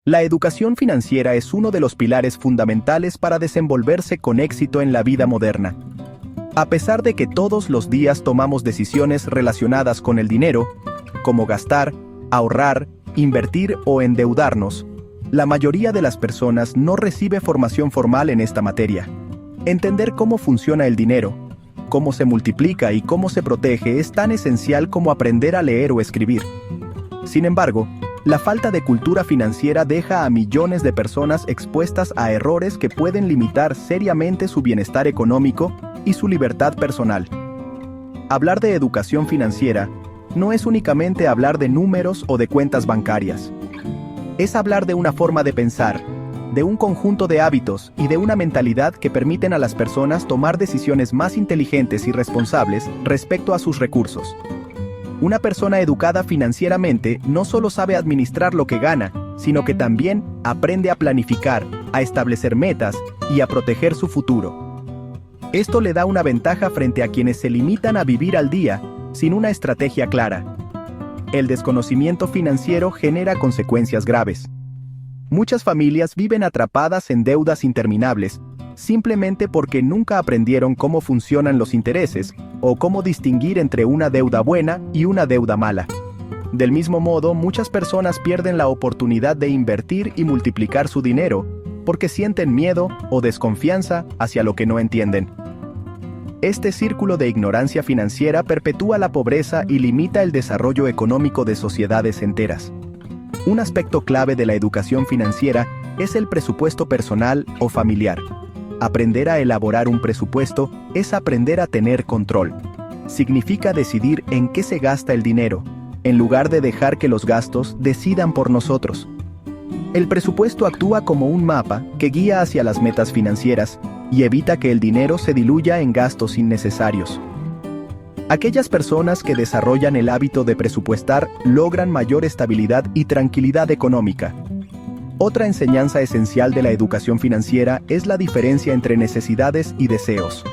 La educación financiera es uno de los pilares fundamentales para desenvolverse con éxito en la vida moderna. A pesar de que todos los días tomamos decisiones relacionadas con el dinero, como gastar, ahorrar, invertir o endeudarnos, la mayoría de las personas no recibe formación formal en esta materia. Entender cómo funciona el dinero, cómo se multiplica y cómo se protege es tan esencial como aprender a leer o escribir. Sin embargo, la falta de cultura financiera deja a millones de personas expuestas a errores que pueden limitar seriamente su bienestar económico y su libertad personal. Hablar de educación financiera no es únicamente hablar de números o de cuentas bancarias. Es hablar de una forma de pensar, de un conjunto de hábitos y de una mentalidad que permiten a las personas tomar decisiones más inteligentes y responsables respecto a sus recursos. Una persona educada financieramente no solo sabe administrar lo que gana, sino que también aprende a planificar, a establecer metas y a proteger su futuro. Esto le da una ventaja frente a quienes se limitan a vivir al día sin una estrategia clara. El desconocimiento financiero genera consecuencias graves. Muchas familias viven atrapadas en deudas interminables, simplemente porque nunca aprendieron cómo funcionan los intereses o cómo distinguir entre una deuda buena y una deuda mala. Del mismo modo, muchas personas pierden la oportunidad de invertir y multiplicar su dinero porque sienten miedo o desconfianza hacia lo que no entienden. Este círculo de ignorancia financiera perpetúa la pobreza y limita el desarrollo económico de sociedades enteras. Un aspecto clave de la educación financiera es el presupuesto personal o familiar. Aprender a elaborar un presupuesto es aprender a tener control. Significa decidir en qué se gasta el dinero, en lugar de dejar que los gastos decidan por nosotros. El presupuesto actúa como un mapa que guía hacia las metas financieras y evita que el dinero se diluya en gastos innecesarios. Aquellas personas que desarrollan el hábito de presupuestar logran mayor estabilidad y tranquilidad económica. Otra enseñanza esencial de la educación financiera es la diferencia entre necesidades y deseos.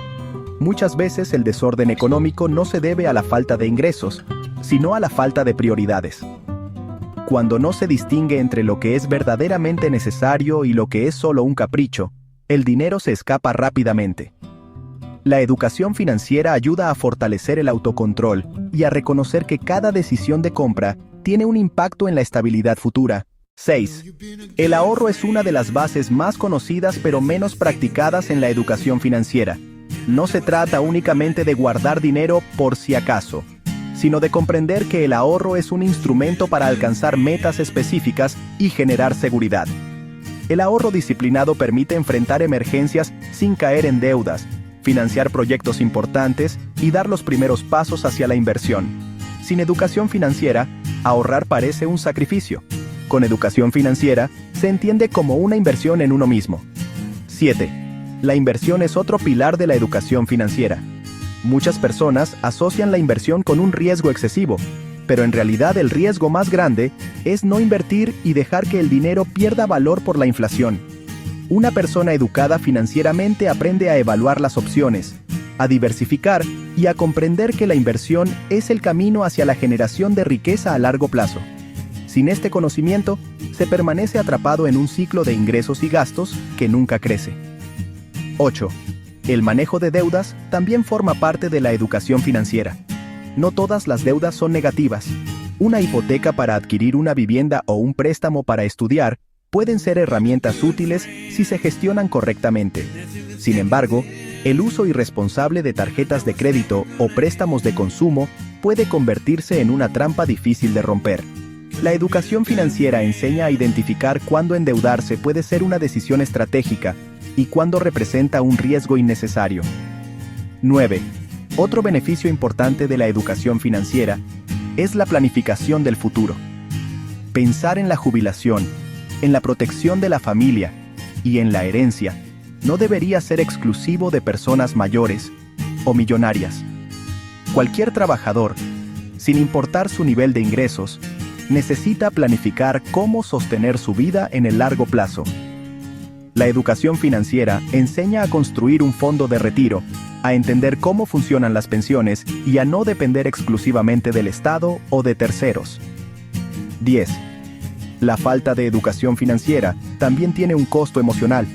Muchas veces el desorden económico no se debe a la falta de ingresos, sino a la falta de prioridades. Cuando no se distingue entre lo que es verdaderamente necesario y lo que es solo un capricho, el dinero se escapa rápidamente. La educación financiera ayuda a fortalecer el autocontrol y a reconocer que cada decisión de compra tiene un impacto en la estabilidad futura. 6. El ahorro es una de las bases más conocidas pero menos practicadas en la educación financiera. No se trata únicamente de guardar dinero por si acaso, sino de comprender que el ahorro es un instrumento para alcanzar metas específicas y generar seguridad. El ahorro disciplinado permite enfrentar emergencias sin caer en deudas, financiar proyectos importantes y dar los primeros pasos hacia la inversión. Sin educación financiera, ahorrar parece un sacrificio. Con educación financiera, se entiende como una inversión en uno mismo. 7. La inversión es otro pilar de la educación financiera. Muchas personas asocian la inversión con un riesgo excesivo, pero en realidad el riesgo más grande es no invertir y dejar que el dinero pierda valor por la inflación. Una persona educada financieramente aprende a evaluar las opciones, a diversificar y a comprender que la inversión es el camino hacia la generación de riqueza a largo plazo. Sin este conocimiento, se permanece atrapado en un ciclo de ingresos y gastos que nunca crece. 8. El manejo de deudas también forma parte de la educación financiera. No todas las deudas son negativas. Una hipoteca para adquirir una vivienda o un préstamo para estudiar pueden ser herramientas útiles si se gestionan correctamente. Sin embargo, el uso irresponsable de tarjetas de crédito o préstamos de consumo puede convertirse en una trampa difícil de romper. La educación financiera enseña a identificar cuándo endeudarse puede ser una decisión estratégica y cuándo representa un riesgo innecesario. 9. Otro beneficio importante de la educación financiera es la planificación del futuro. Pensar en la jubilación, en la protección de la familia y en la herencia no debería ser exclusivo de personas mayores o millonarias. Cualquier trabajador, sin importar su nivel de ingresos, necesita planificar cómo sostener su vida en el largo plazo. La educación financiera enseña a construir un fondo de retiro, a entender cómo funcionan las pensiones y a no depender exclusivamente del Estado o de terceros. 10. La falta de educación financiera también tiene un costo emocional.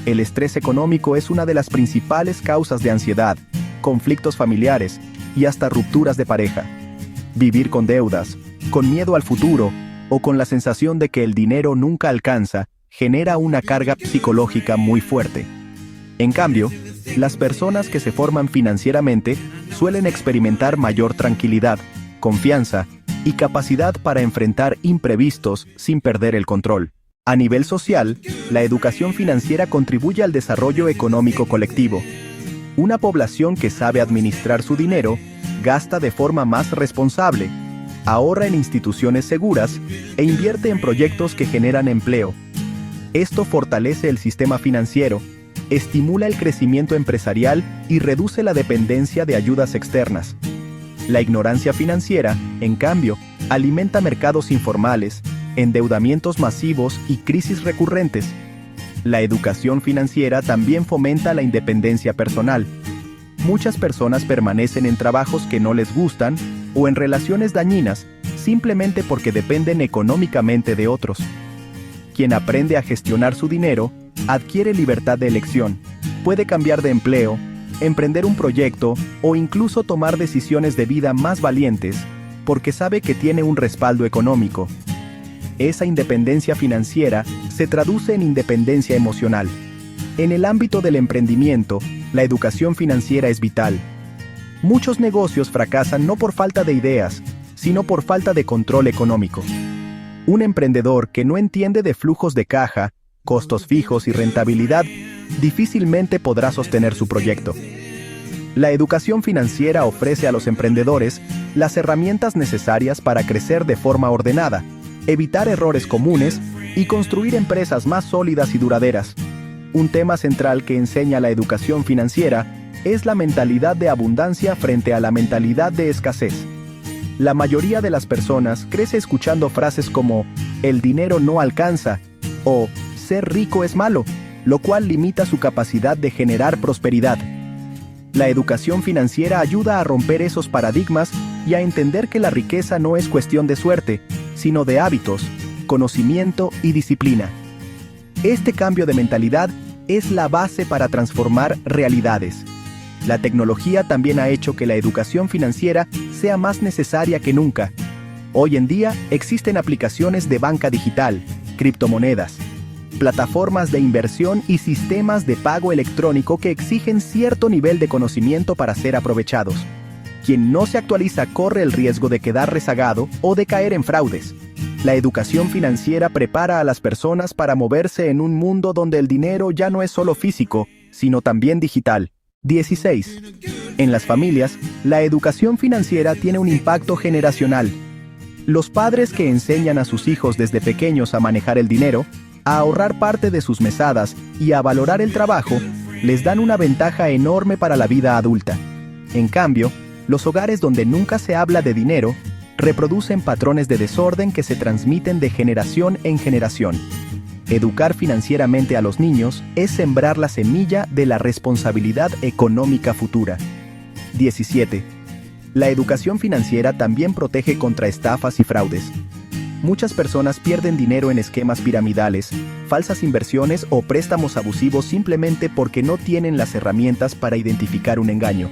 El estrés económico es una de las principales causas de ansiedad, conflictos familiares y hasta rupturas de pareja. Vivir con deudas, con miedo al futuro o con la sensación de que el dinero nunca alcanza, genera una carga psicológica muy fuerte. En cambio, las personas que se forman financieramente suelen experimentar mayor tranquilidad, confianza y capacidad para enfrentar imprevistos sin perder el control. A nivel social, la educación financiera contribuye al desarrollo económico colectivo. Una población que sabe administrar su dinero, gasta de forma más responsable, ahorra en instituciones seguras e invierte en proyectos que generan empleo. Esto fortalece el sistema financiero, estimula el crecimiento empresarial y reduce la dependencia de ayudas externas. La ignorancia financiera, en cambio, alimenta mercados informales, endeudamientos masivos y crisis recurrentes. La educación financiera también fomenta la independencia personal. Muchas personas permanecen en trabajos que no les gustan o en relaciones dañinas simplemente porque dependen económicamente de otros. Quien aprende a gestionar su dinero, adquiere libertad de elección, puede cambiar de empleo, emprender un proyecto o incluso tomar decisiones de vida más valientes, porque sabe que tiene un respaldo económico. Esa independencia financiera se traduce en independencia emocional. En el ámbito del emprendimiento, la educación financiera es vital. Muchos negocios fracasan no por falta de ideas, sino por falta de control económico. Un emprendedor que no entiende de flujos de caja, costos fijos y rentabilidad, difícilmente podrá sostener su proyecto. La educación financiera ofrece a los emprendedores las herramientas necesarias para crecer de forma ordenada, evitar errores comunes y construir empresas más sólidas y duraderas. Un tema central que enseña la educación financiera es la mentalidad de abundancia frente a la mentalidad de escasez. La mayoría de las personas crece escuchando frases como "el dinero no alcanza" o "ser rico es malo", lo cual limita su capacidad de generar prosperidad. La educación financiera ayuda a romper esos paradigmas y a entender que la riqueza no es cuestión de suerte, sino de hábitos, conocimiento y disciplina. Este cambio de mentalidad es la base para transformar realidades. La tecnología también ha hecho que la educación financiera sea más necesaria que nunca. Hoy en día existen aplicaciones de banca digital, criptomonedas, plataformas de inversión y sistemas de pago electrónico que exigen cierto nivel de conocimiento para ser aprovechados. Quien no se actualiza corre el riesgo de quedar rezagado o de caer en fraudes. La educación financiera prepara a las personas para moverse en un mundo donde el dinero ya no es solo físico, sino también digital. 16. En las familias, la educación financiera tiene un impacto generacional. Los padres que enseñan a sus hijos desde pequeños a manejar el dinero, a ahorrar parte de sus mesadas y a valorar el trabajo, les dan una ventaja enorme para la vida adulta. En cambio, los hogares donde nunca se habla de dinero reproducen patrones de desorden que se transmiten de generación en generación. Educar financieramente a los niños es sembrar la semilla de la responsabilidad económica futura. 17. La educación financiera también protege contra estafas y fraudes. Muchas personas pierden dinero en esquemas piramidales, falsas inversiones o préstamos abusivos simplemente porque no tienen las herramientas para identificar un engaño.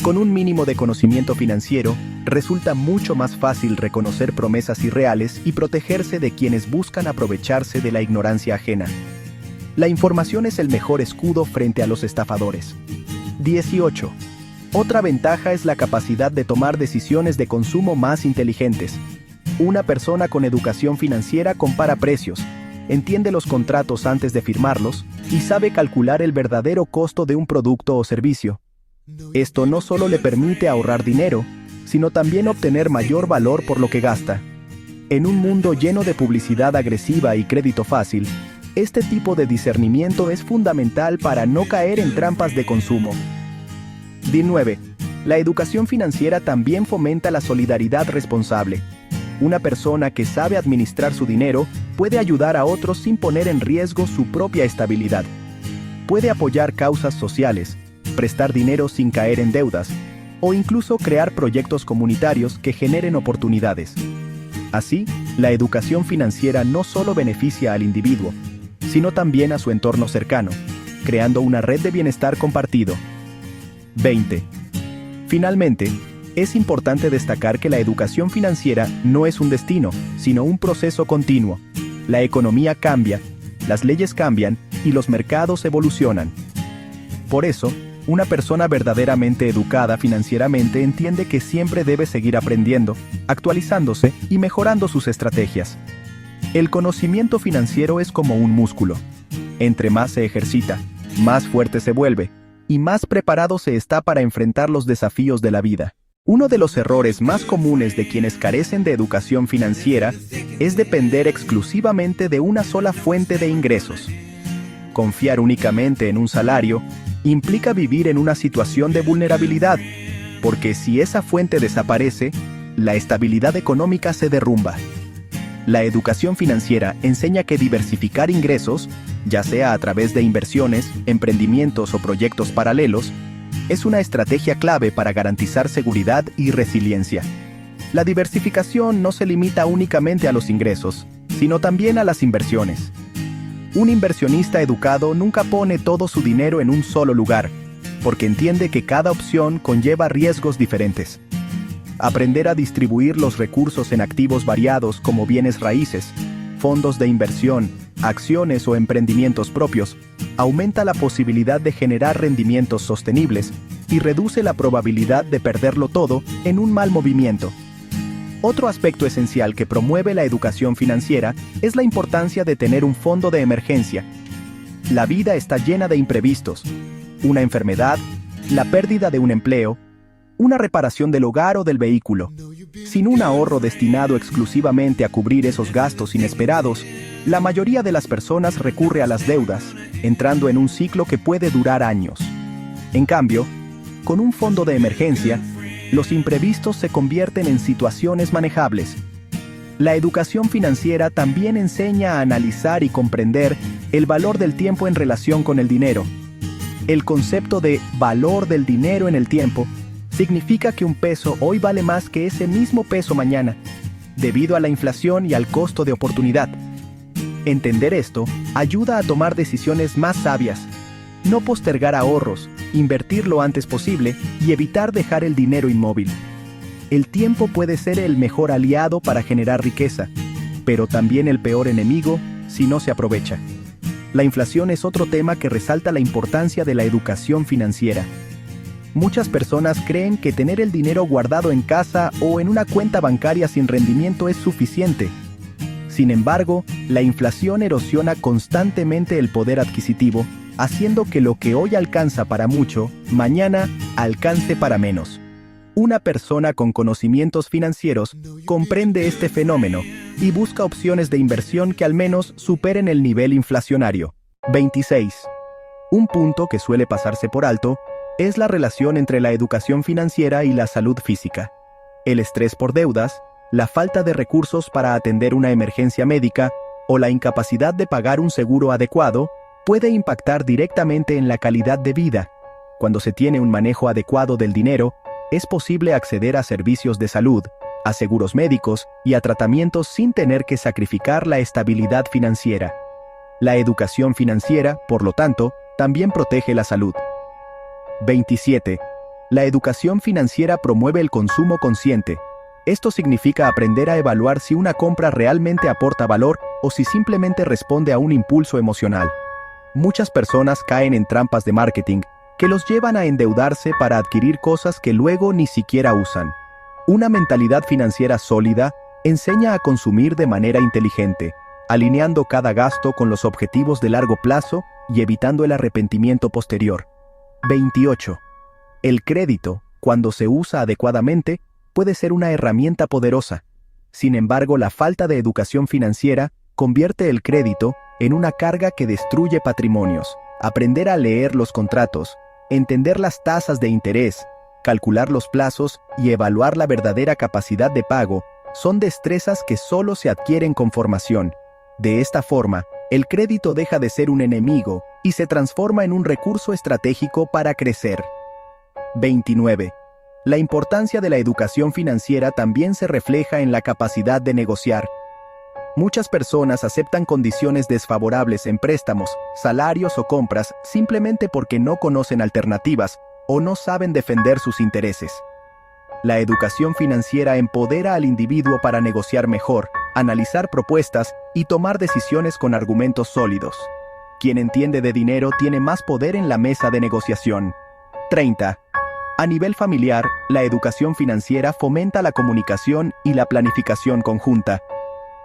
Con un mínimo de conocimiento financiero, resulta mucho más fácil reconocer promesas irreales y protegerse de quienes buscan aprovecharse de la ignorancia ajena. La información es el mejor escudo frente a los estafadores. 18. Otra ventaja es la capacidad de tomar decisiones de consumo más inteligentes. Una persona con educación financiera compara precios, entiende los contratos antes de firmarlos y sabe calcular el verdadero costo de un producto o servicio. Esto no solo le permite ahorrar dinero, sino también obtener mayor valor por lo que gasta. En un mundo lleno de publicidad agresiva y crédito fácil, este tipo de discernimiento es fundamental para no caer en trampas de consumo. 19. La educación financiera también fomenta la solidaridad responsable. Una persona que sabe administrar su dinero puede ayudar a otros sin poner en riesgo su propia estabilidad. Puede apoyar causas sociales, prestar dinero sin caer en deudas, o incluso crear proyectos comunitarios que generen oportunidades. Así, La educación financiera no solo beneficia al individuo, sino también a su entorno cercano, creando una red de bienestar compartido. 20. Finalmente, es importante destacar que la educación financiera no es un destino, sino un proceso continuo. La economía cambia, las leyes cambian y los mercados evolucionan. Por eso, una persona verdaderamente educada financieramente entiende que siempre debe seguir aprendiendo, actualizándose y mejorando sus estrategias. El conocimiento financiero es como un músculo. Entre más se ejercita, más fuerte se vuelve, y más preparado se está para enfrentar los desafíos de la vida. Uno de los errores más comunes de quienes carecen de educación financiera es depender exclusivamente de una sola fuente de ingresos. Confiar únicamente en un salario implica vivir en una situación de vulnerabilidad, porque si esa fuente desaparece, la estabilidad económica se derrumba. La educación financiera enseña que diversificar ingresos, ya sea a través de inversiones, emprendimientos o proyectos paralelos, es una estrategia clave para garantizar seguridad y resiliencia. La diversificación no se limita únicamente a los ingresos, sino también a las inversiones. Un inversionista educado nunca pone todo su dinero en un solo lugar, porque entiende que cada opción conlleva riesgos diferentes. Aprender a distribuir los recursos en activos variados como bienes raíces, fondos de inversión, acciones o emprendimientos propios, aumenta la posibilidad de generar rendimientos sostenibles y reduce la probabilidad de perderlo todo en un mal movimiento. Otro aspecto esencial que promueve la educación financiera es la importancia de tener un fondo de emergencia. La vida está llena de imprevistos. Una enfermedad, la pérdida de un empleo, una reparación del hogar o del vehículo. Sin un ahorro destinado exclusivamente a cubrir esos gastos inesperados, la mayoría de las personas recurre a las deudas, entrando en un ciclo que puede durar años. En cambio, con un fondo de emergencia, los imprevistos se convierten en situaciones manejables. La educación financiera también enseña a analizar y comprender el valor del tiempo en relación con el dinero. El concepto de valor del dinero en el tiempo significa que un peso hoy vale más que ese mismo peso mañana, debido a la inflación y al costo de oportunidad. Entender esto ayuda a tomar decisiones más sabias, no postergar ahorros, invertir lo antes posible y evitar dejar el dinero inmóvil. El tiempo puede ser el mejor aliado para generar riqueza, pero también el peor enemigo si no se aprovecha. La inflación es otro tema que resalta la importancia de la educación financiera. Muchas personas creen que tener el dinero guardado en casa o en una cuenta bancaria sin rendimiento es suficiente. Sin embargo, la inflación erosiona constantemente el poder adquisitivo, haciendo que lo que hoy alcanza para mucho, mañana alcance para menos. Una persona con conocimientos financieros comprende este fenómeno y busca opciones de inversión que al menos superen el nivel inflacionario. 26. Un punto que suele pasarse por alto es la relación entre la educación financiera y la salud física. El estrés por deudas, la falta de recursos para atender una emergencia médica o la incapacidad de pagar un seguro adecuado puede impactar directamente en la calidad de vida. Cuando se tiene un manejo adecuado del dinero, es posible acceder a servicios de salud, a seguros médicos y a tratamientos sin tener que sacrificar la estabilidad financiera. La educación financiera, por lo tanto, también protege la salud. 27. La educación financiera promueve el consumo consciente. Esto significa aprender a evaluar si una compra realmente aporta valor o si simplemente responde a un impulso emocional. Muchas personas caen en trampas de marketing que los llevan a endeudarse para adquirir cosas que luego ni siquiera usan. Una mentalidad financiera sólida enseña a consumir de manera inteligente, alineando cada gasto con los objetivos de largo plazo y evitando el arrepentimiento posterior. 28. El crédito, cuando se usa adecuadamente, puede ser una herramienta poderosa. Sin embargo, la falta de educación financiera convierte el crédito en una carga que destruye patrimonios. Aprender a leer los contratos, entender las tasas de interés, calcular los plazos y evaluar la verdadera capacidad de pago son destrezas que solo se adquieren con formación. De esta forma, el crédito deja de ser un enemigo y se transforma en un recurso estratégico para crecer. 29. La importancia de la educación financiera también se refleja en la capacidad de negociar. Muchas personas aceptan condiciones desfavorables en préstamos, salarios o compras simplemente porque no conocen alternativas o no saben defender sus intereses. La educación financiera empodera al individuo para negociar mejor, analizar propuestas y tomar decisiones con argumentos sólidos. Quien entiende de dinero tiene más poder en la mesa de negociación. 30. A nivel familiar, la educación financiera fomenta la comunicación y la planificación conjunta.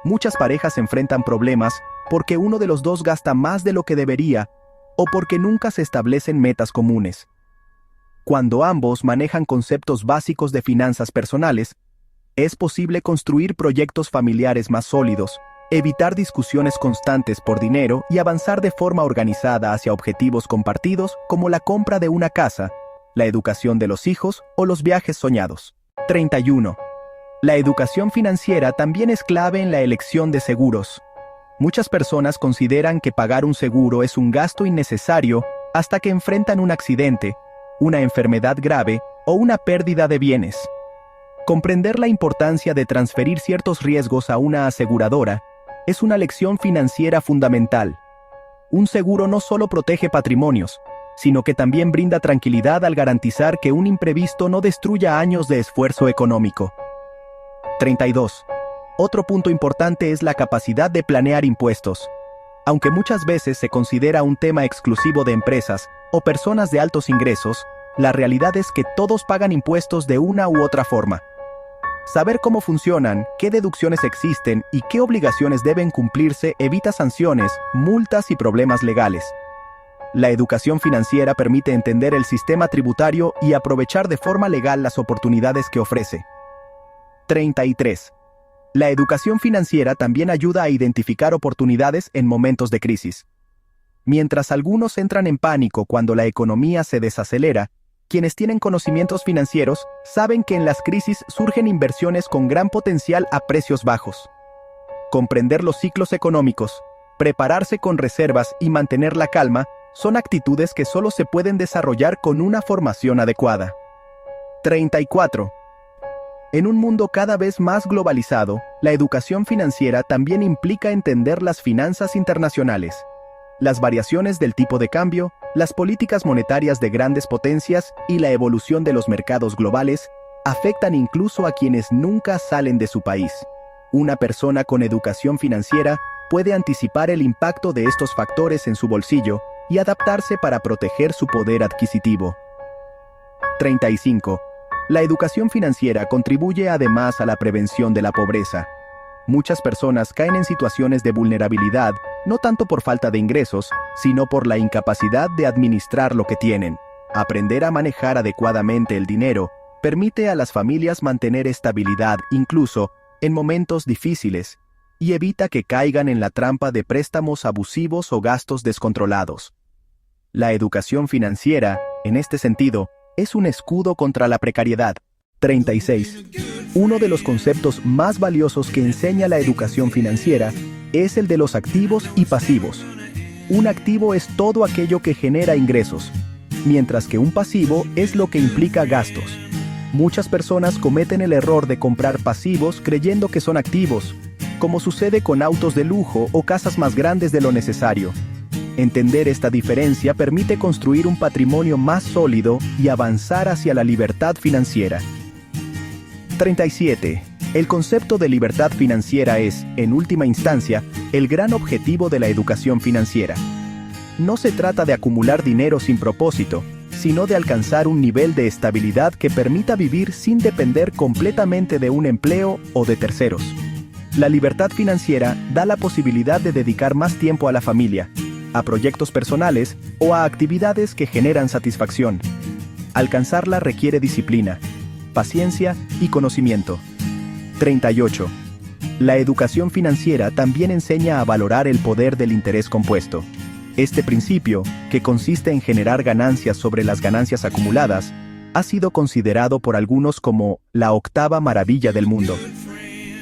Muchas parejas enfrentan problemas porque uno de los dos gasta más de lo que debería o porque nunca se establecen metas comunes. Cuando ambos manejan conceptos básicos de finanzas personales, es posible construir proyectos familiares más sólidos, evitar discusiones constantes por dinero y avanzar de forma organizada hacia objetivos compartidos como la compra de una casa, la educación de los hijos o los viajes soñados. 31. La educación financiera también es clave en la elección de seguros. Muchas personas consideran que pagar un seguro es un gasto innecesario hasta que enfrentan un accidente, una enfermedad grave o una pérdida de bienes. Comprender la importancia de transferir ciertos riesgos a una aseguradora es una lección financiera fundamental. Un seguro no solo protege patrimonios, sino que también brinda tranquilidad al garantizar que un imprevisto no destruya años de esfuerzo económico. 32. Otro punto importante es la capacidad de planear impuestos. Aunque muchas veces se considera un tema exclusivo de empresas o personas de altos ingresos, la realidad es que todos pagan impuestos de una u otra forma. Saber cómo funcionan, qué deducciones existen y qué obligaciones deben cumplirse evita sanciones, multas y problemas legales. La educación financiera permite entender el sistema tributario y aprovechar de forma legal las oportunidades que ofrece. 33. La educación financiera también ayuda a identificar oportunidades en momentos de crisis. Mientras algunos entran en pánico cuando la economía se desacelera, quienes tienen conocimientos financieros saben que en las crisis surgen inversiones con gran potencial a precios bajos. Comprender los ciclos económicos, prepararse con reservas y mantener la calma son actitudes que solo se pueden desarrollar con una formación adecuada. 34. En un mundo cada vez más globalizado, la educación financiera también implica entender las finanzas internacionales. Las variaciones del tipo de cambio, las políticas monetarias de grandes potencias y la evolución de los mercados globales afectan incluso a quienes nunca salen de su país. Una persona con educación financiera puede anticipar el impacto de estos factores en su bolsillo y adaptarse para proteger su poder adquisitivo. 35. La educación financiera contribuye además a la prevención de la pobreza. Muchas personas caen en situaciones de vulnerabilidad, no tanto por falta de ingresos, sino por la incapacidad de administrar lo que tienen. Aprender a manejar adecuadamente el dinero permite a las familias mantener estabilidad incluso en momentos difíciles y evita que caigan en la trampa de préstamos abusivos o gastos descontrolados. La educación financiera, en este sentido, es un escudo contra la precariedad. 36. Uno de los conceptos más valiosos que enseña la educación financiera es el de los activos y pasivos. Un activo es todo aquello que genera ingresos, mientras que un pasivo es lo que implica gastos. Muchas personas cometen el error de comprar pasivos creyendo que son activos, como sucede con autos de lujo o casas más grandes de lo necesario. Entender esta diferencia permite construir un patrimonio más sólido y avanzar hacia la libertad financiera. 37. El concepto de libertad financiera es, en última instancia, el gran objetivo de la educación financiera. No se trata de acumular dinero sin propósito, sino de alcanzar un nivel de estabilidad que permita vivir sin depender completamente de un empleo o de terceros. La libertad financiera da la posibilidad de dedicar más tiempo a la familia, a proyectos personales o a actividades que generan satisfacción. Alcanzarla requiere disciplina, paciencia y conocimiento. 38. La educación financiera también enseña a valorar el poder del interés compuesto. Este principio, que consiste en generar ganancias sobre las ganancias acumuladas, ha sido considerado por algunos como la octava maravilla del mundo.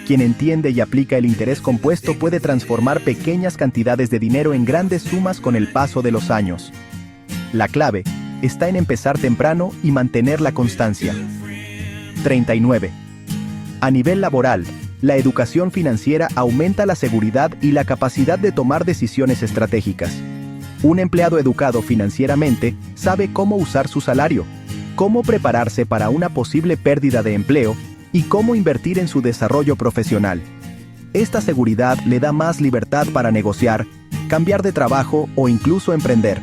Quien entiende y aplica el interés compuesto puede transformar pequeñas cantidades de dinero en grandes sumas con el paso de los años. La clave está en empezar temprano y mantener la constancia. 39. A nivel laboral, La educación financiera aumenta la seguridad y la capacidad de tomar decisiones estratégicas. Un empleado educado financieramente sabe cómo usar su salario, cómo prepararse para una posible pérdida de empleo y cómo invertir en su desarrollo profesional. Esta seguridad le da más libertad para negociar, cambiar de trabajo o incluso emprender.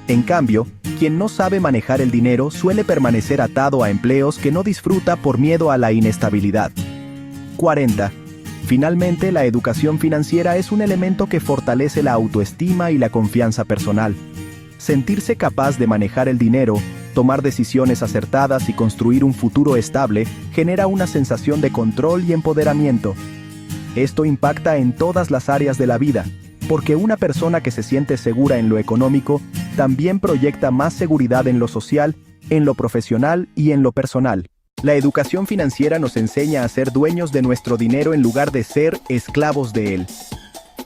En cambio, quien no sabe manejar el dinero suele permanecer atado a empleos que no disfruta por miedo a la inestabilidad. 40. Finalmente, la educación financiera es un elemento que fortalece la autoestima y la confianza personal. Sentirse capaz de manejar el dinero, tomar decisiones acertadas y construir un futuro estable genera una sensación de control y empoderamiento. Esto impacta en todas las áreas de la vida, porque una persona que se siente segura en lo económico también proyecta más seguridad en lo social, en lo profesional y en lo personal. La educación financiera nos enseña a ser dueños de nuestro dinero en lugar de ser esclavos de él.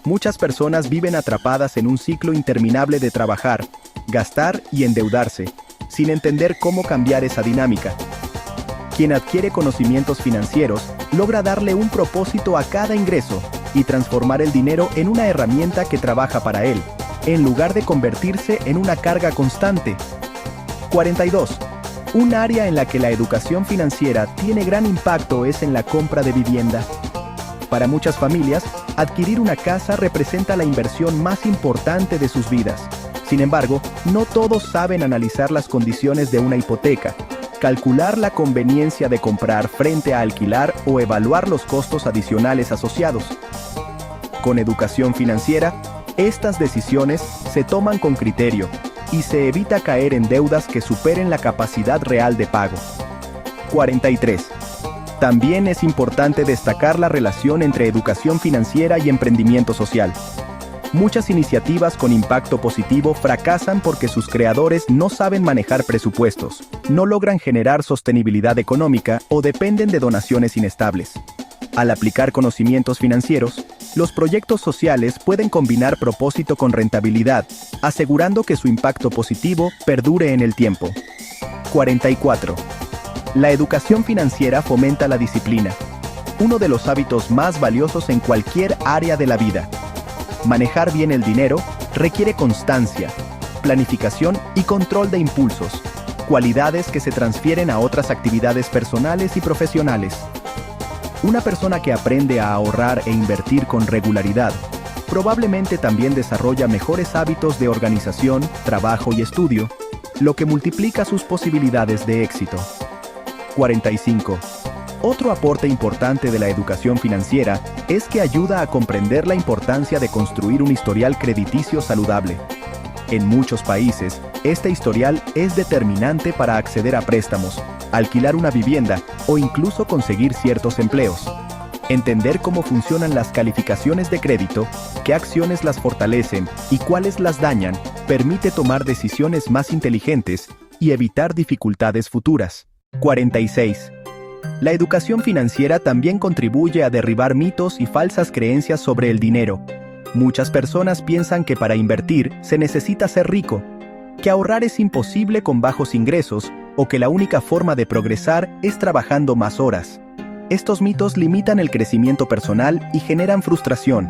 Muchas personas viven atrapadas en un ciclo interminable de trabajar, gastar y endeudarse, sin entender cómo cambiar esa dinámica. Quien adquiere conocimientos financieros logra darle un propósito a cada ingreso y transformar el dinero en una herramienta que trabaja para él, en lugar de convertirse en una carga constante. 42. Un área en la que la educación financiera tiene gran impacto es en la compra de vivienda. Para muchas familias, adquirir una casa representa la inversión más importante de sus vidas. Sin embargo, no todos saben analizar las condiciones de una hipoteca, calcular la conveniencia de comprar frente a alquilar o evaluar los costos adicionales asociados. Con educación financiera, estas decisiones se toman con criterio y se evita caer en deudas que superen la capacidad real de pago. 43. También es importante destacar la relación entre educación financiera y emprendimiento social. Muchas iniciativas con impacto positivo fracasan porque sus creadores no saben manejar presupuestos, no logran generar sostenibilidad económica o dependen de donaciones inestables. Al aplicar conocimientos financieros, los proyectos sociales pueden combinar propósito con rentabilidad, asegurando que su impacto positivo perdure en el tiempo. 44. La educación financiera fomenta la disciplina, uno de los hábitos más valiosos en cualquier área de la vida. Manejar bien el dinero requiere constancia, planificación y control de impulsos, cualidades que se transfieren a otras actividades personales y profesionales. Una persona que aprende a ahorrar e invertir con regularidad, probablemente también desarrolla mejores hábitos de organización, trabajo y estudio, lo que multiplica sus posibilidades de éxito. 45. Otro aporte importante de la educación financiera es que ayuda a comprender la importancia de construir un historial crediticio saludable. En muchos países, este historial es determinante para acceder a préstamos, alquilar una vivienda o incluso conseguir ciertos empleos. Entender cómo funcionan las calificaciones de crédito, qué acciones las fortalecen y cuáles las dañan, permite tomar decisiones más inteligentes y evitar dificultades futuras. 46. La educación financiera también contribuye a derribar mitos y falsas creencias sobre el dinero. Muchas personas piensan que para invertir se necesita ser rico, que ahorrar es imposible con bajos ingresos o que la única forma de progresar es trabajando más horas. Estos mitos limitan el crecimiento personal y generan frustración.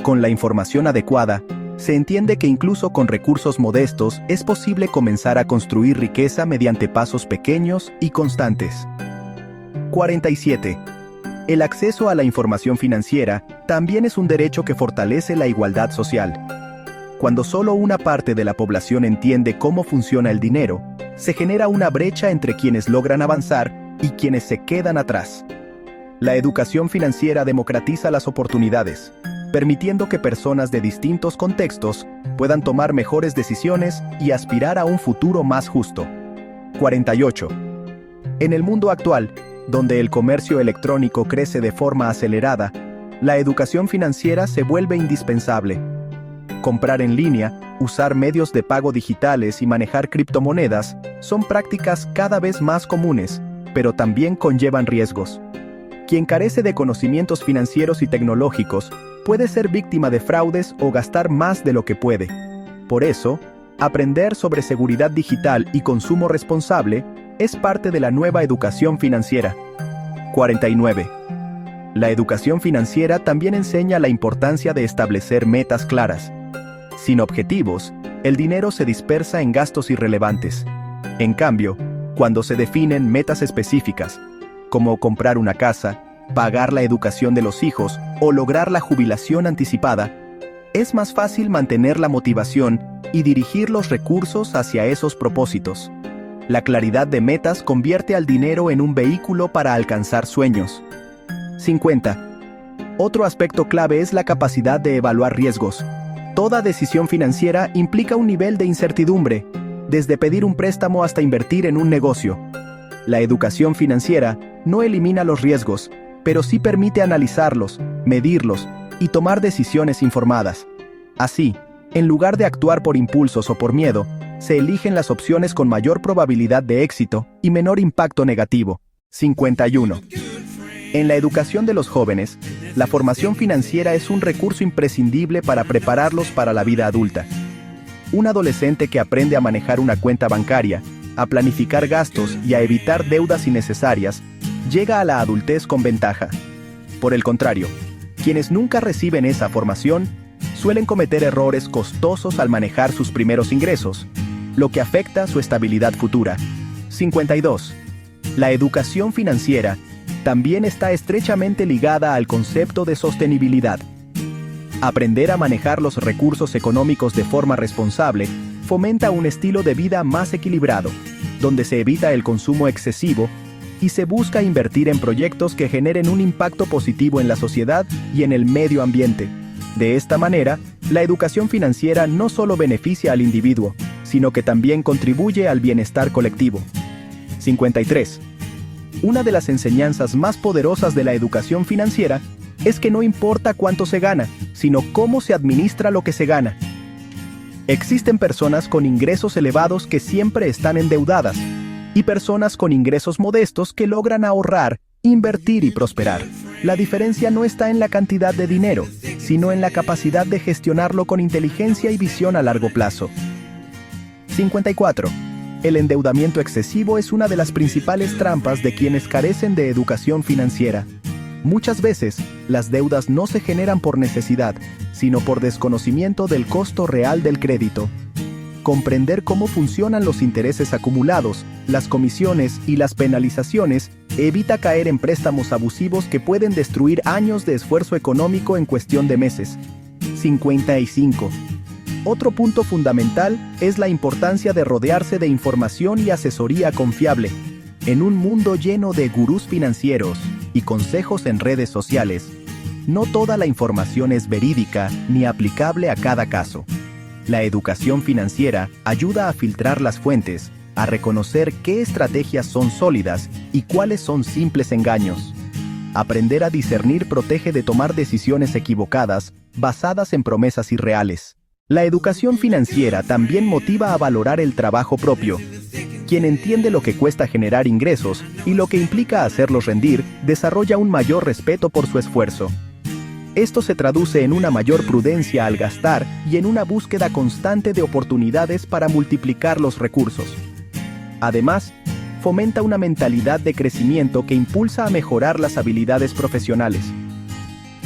Con la información adecuada, se entiende que incluso con recursos modestos es posible comenzar a construir riqueza mediante pasos pequeños y constantes. 47. El acceso a la información financiera también es un derecho que fortalece la igualdad social. Cuando solo una parte de la población entiende cómo funciona el dinero, se genera una brecha entre quienes logran avanzar y quienes se quedan atrás. La educación financiera democratiza las oportunidades, permitiendo que personas de distintos contextos puedan tomar mejores decisiones y aspirar a un futuro más justo. 48. En el mundo actual, donde el comercio electrónico crece de forma acelerada, la educación financiera se vuelve indispensable. Comprar en línea, usar medios de pago digitales y manejar criptomonedas son prácticas cada vez más comunes, pero también conllevan riesgos. Quien carece de conocimientos financieros y tecnológicos puede ser víctima de fraudes o gastar más de lo que puede. Por eso, aprender sobre seguridad digital y consumo responsable es parte de la nueva educación financiera. 49. La educación financiera también enseña la importancia de establecer metas claras. Sin objetivos, el dinero se dispersa en gastos irrelevantes. En cambio, cuando se definen metas específicas, como comprar una casa, pagar la educación de los hijos o lograr la jubilación anticipada, es más fácil mantener la motivación y dirigir los recursos hacia esos propósitos. La claridad de metas convierte al dinero en un vehículo para alcanzar sueños. 50. Otro aspecto clave es la capacidad de evaluar riesgos. Toda decisión financiera implica un nivel de incertidumbre, desde pedir un préstamo hasta invertir en un negocio. La educación financiera no elimina los riesgos, pero sí permite analizarlos, medirlos y tomar decisiones informadas. Así, en lugar de actuar por impulsos o por miedo, se eligen las opciones con mayor probabilidad de éxito y menor impacto negativo. 51. En la educación de los jóvenes, la formación financiera es un recurso imprescindible para prepararlos para la vida adulta. Un adolescente que aprende a manejar una cuenta bancaria, a planificar gastos y a evitar deudas innecesarias, llega a la adultez con ventaja. Por el contrario, quienes nunca reciben esa formación, suelen cometer errores costosos al manejar sus primeros ingresos, lo que afecta su estabilidad futura. 52. La educación financiera también está estrechamente ligada al concepto de sostenibilidad. Aprender a manejar los recursos económicos de forma responsable fomenta un estilo de vida más equilibrado, donde se evita el consumo excesivo y se busca invertir en proyectos que generen un impacto positivo en la sociedad y en el medio ambiente. De esta manera, la educación financiera no solo beneficia al individuo, sino que también contribuye al bienestar colectivo. 53. Una de las enseñanzas más poderosas de la educación financiera es que no importa cuánto se gana, sino cómo se administra lo que se gana. Existen personas con ingresos elevados que siempre están endeudadas, y personas con ingresos modestos que logran ahorrar, invertir y prosperar. La diferencia no está en la cantidad de dinero, sino en la capacidad de gestionarlo con inteligencia y visión a largo plazo. 54. El endeudamiento excesivo es una de las principales trampas de quienes carecen de educación financiera. Muchas veces, las deudas no se generan por necesidad, sino por desconocimiento del costo real del crédito. Comprender cómo funcionan los intereses acumulados, las comisiones y las penalizaciones evita caer en préstamos abusivos que pueden destruir años de esfuerzo económico en cuestión de meses. 55. Otro punto fundamental es la importancia de rodearse de información y asesoría confiable. En un mundo lleno de gurús financieros y consejos en redes sociales, no toda la información es verídica ni aplicable a cada caso. La educación financiera ayuda a filtrar las fuentes, a reconocer qué estrategias son sólidas y cuáles son simples engaños. Aprender a discernir protege de tomar decisiones equivocadas basadas en promesas irreales. La educación financiera también motiva a valorar el trabajo propio. Quien entiende lo que cuesta generar ingresos y lo que implica hacerlos rendir, desarrolla un mayor respeto por su esfuerzo. Esto se traduce en una mayor prudencia al gastar y en una búsqueda constante de oportunidades para multiplicar los recursos. Además, fomenta una mentalidad de crecimiento que impulsa a mejorar las habilidades profesionales.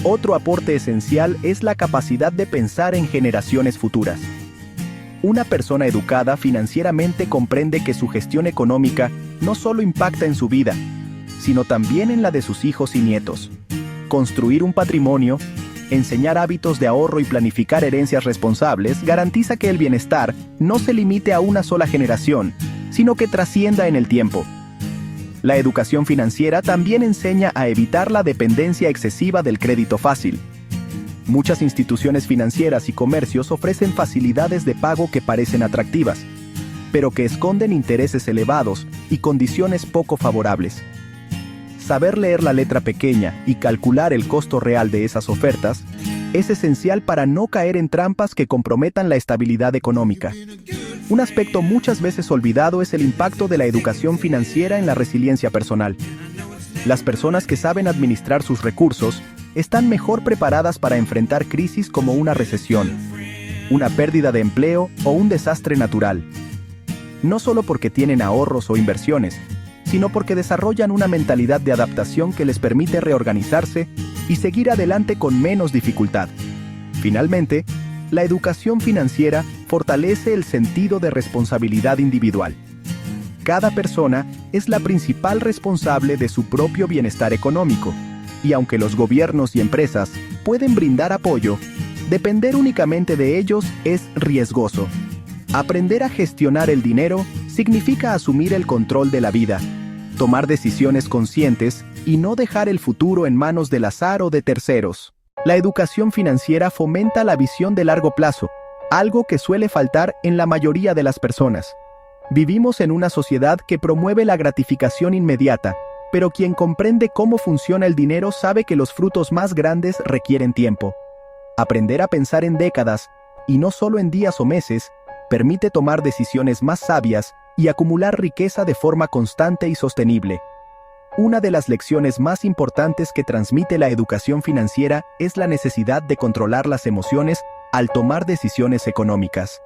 Otro aporte esencial es la capacidad de pensar en generaciones futuras. Una persona educada financieramente comprende que su gestión económica no solo impacta en su vida, sino también en la de sus hijos y nietos. Construir un patrimonio, enseñar hábitos de ahorro y planificar herencias responsables garantiza que el bienestar no se limite a una sola generación, sino que trascienda en el tiempo. La educación financiera también enseña a evitar la dependencia excesiva del crédito fácil. Muchas instituciones financieras y comercios ofrecen facilidades de pago que parecen atractivas, pero que esconden intereses elevados y condiciones poco favorables. Saber leer la letra pequeña y calcular el costo real de esas ofertas es esencial para no caer en trampas que comprometan la estabilidad económica. Un aspecto muchas veces olvidado es el impacto de la educación financiera en la resiliencia personal. Las personas que saben administrar sus recursos están mejor preparadas para enfrentar crisis como una recesión, una pérdida de empleo o un desastre natural. No solo porque tienen ahorros o inversiones, sino porque desarrollan una mentalidad de adaptación que les permite reorganizarse y seguir adelante con menos dificultad. Finalmente, la educación financiera fortalece el sentido de responsabilidad individual. Cada persona es la principal responsable de su propio bienestar económico, y aunque los gobiernos y empresas pueden brindar apoyo, depender únicamente de ellos es riesgoso. Aprender a gestionar el dinero significa asumir el control de la vida, tomar decisiones conscientes y no dejar el futuro en manos del azar o de terceros. La educación financiera fomenta la visión de largo plazo, algo que suele faltar en la mayoría de las personas. Vivimos en una sociedad que promueve la gratificación inmediata, pero quien comprende cómo funciona el dinero sabe que los frutos más grandes requieren tiempo. Aprender a pensar en décadas, y no solo en días o meses, permite tomar decisiones más sabias y acumular riqueza de forma constante y sostenible. Una de las lecciones más importantes que transmite la educación financiera es la necesidad de controlar las emociones al tomar decisiones económicas.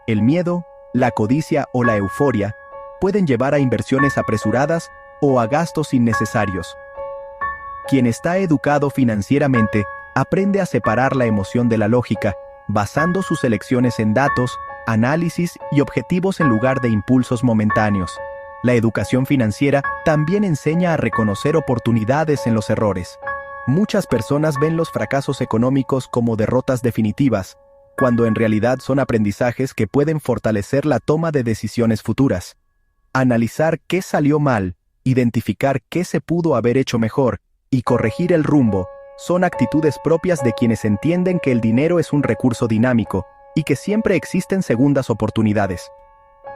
El miedo, la codicia o la euforia pueden llevar a inversiones apresuradas o a gastos innecesarios. Quien está educado financieramente aprende a separar la emoción de la lógica, basando sus elecciones en datos, análisis y objetivos en lugar de impulsos momentáneos. La educación financiera también enseña a reconocer oportunidades en los errores. Muchas personas ven los fracasos económicos como derrotas definitivas, cuando en realidad son aprendizajes que pueden fortalecer la toma de decisiones futuras. Analizar qué salió mal, identificar qué se pudo haber hecho mejor y corregir el rumbo son actitudes propias de quienes entienden que el dinero es un recurso dinámico y que siempre existen segundas oportunidades.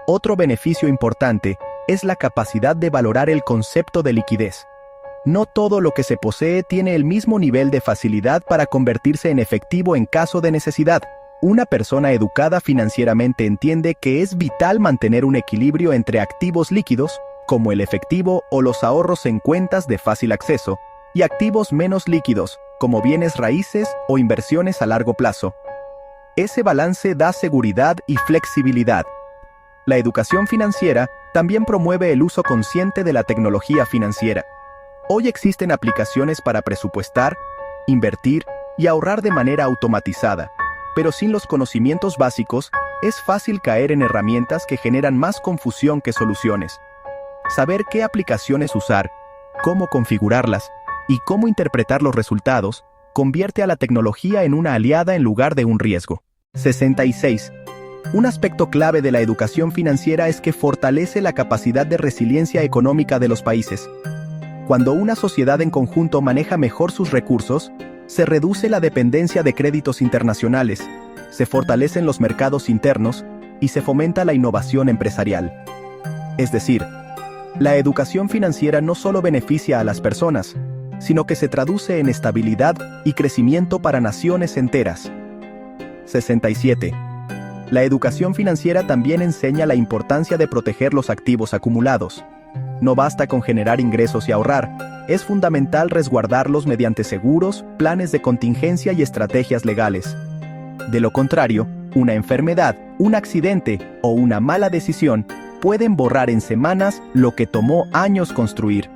Otro beneficio importante es la capacidad de valorar el concepto de liquidez. No todo lo que se posee tiene el mismo nivel de facilidad para convertirse en efectivo en caso de necesidad. Una persona educada financieramente entiende que es vital mantener un equilibrio entre activos líquidos, como el efectivo o los ahorros en cuentas de fácil acceso, y activos menos líquidos, como bienes raíces o inversiones a largo plazo. Ese balance da seguridad y flexibilidad. La educación financiera también promueve el uso consciente de la tecnología financiera. Hoy existen aplicaciones para presupuestar, invertir y ahorrar de manera automatizada, pero sin los conocimientos básicos, es fácil caer en herramientas que generan más confusión que soluciones. Saber qué aplicaciones usar, cómo configurarlas y cómo interpretar los resultados convierte a la tecnología en una aliada en lugar de un riesgo. 66. Un aspecto clave de la educación financiera es que fortalece la capacidad de resiliencia económica de los países. Cuando una sociedad en conjunto maneja mejor sus recursos, se reduce la dependencia de créditos internacionales, se fortalecen los mercados internos y se fomenta la innovación empresarial. Es decir, la educación financiera no solo beneficia a las personas, sino que se traduce en estabilidad y crecimiento para naciones enteras. 67. La educación financiera también enseña la importancia de proteger los activos acumulados. No basta con generar ingresos y ahorrar, es fundamental resguardarlos mediante seguros, planes de contingencia y estrategias legales. De lo contrario, una enfermedad, un accidente o una mala decisión pueden borrar en semanas lo que tomó años construir.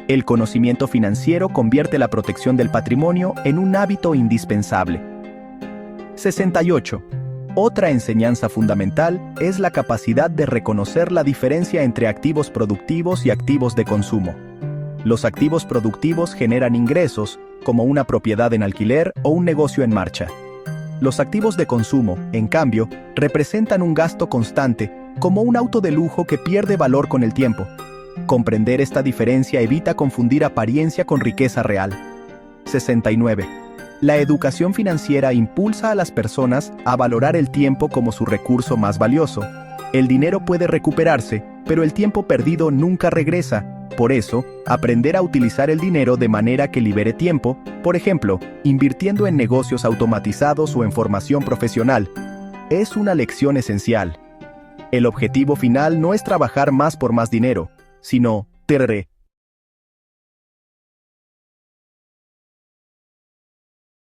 El conocimiento financiero convierte la protección del patrimonio en un hábito indispensable. 68. Otra enseñanza fundamental es la capacidad de reconocer la diferencia entre activos productivos y activos de consumo. Los activos productivos generan ingresos, como una propiedad en alquiler o un negocio en marcha. Los activos de consumo, en cambio, representan un gasto constante, como un auto de lujo que pierde valor con el tiempo. Comprender esta diferencia evita confundir apariencia con riqueza real. 69. La educación financiera impulsa a las personas a valorar el tiempo como su recurso más valioso. El dinero puede recuperarse, pero el tiempo perdido nunca regresa. Por eso, aprender a utilizar el dinero de manera que libere tiempo, por ejemplo, invirtiendo en negocios automatizados o en formación profesional, es una lección esencial. El objetivo final no es trabajar más por más dinero, sino tener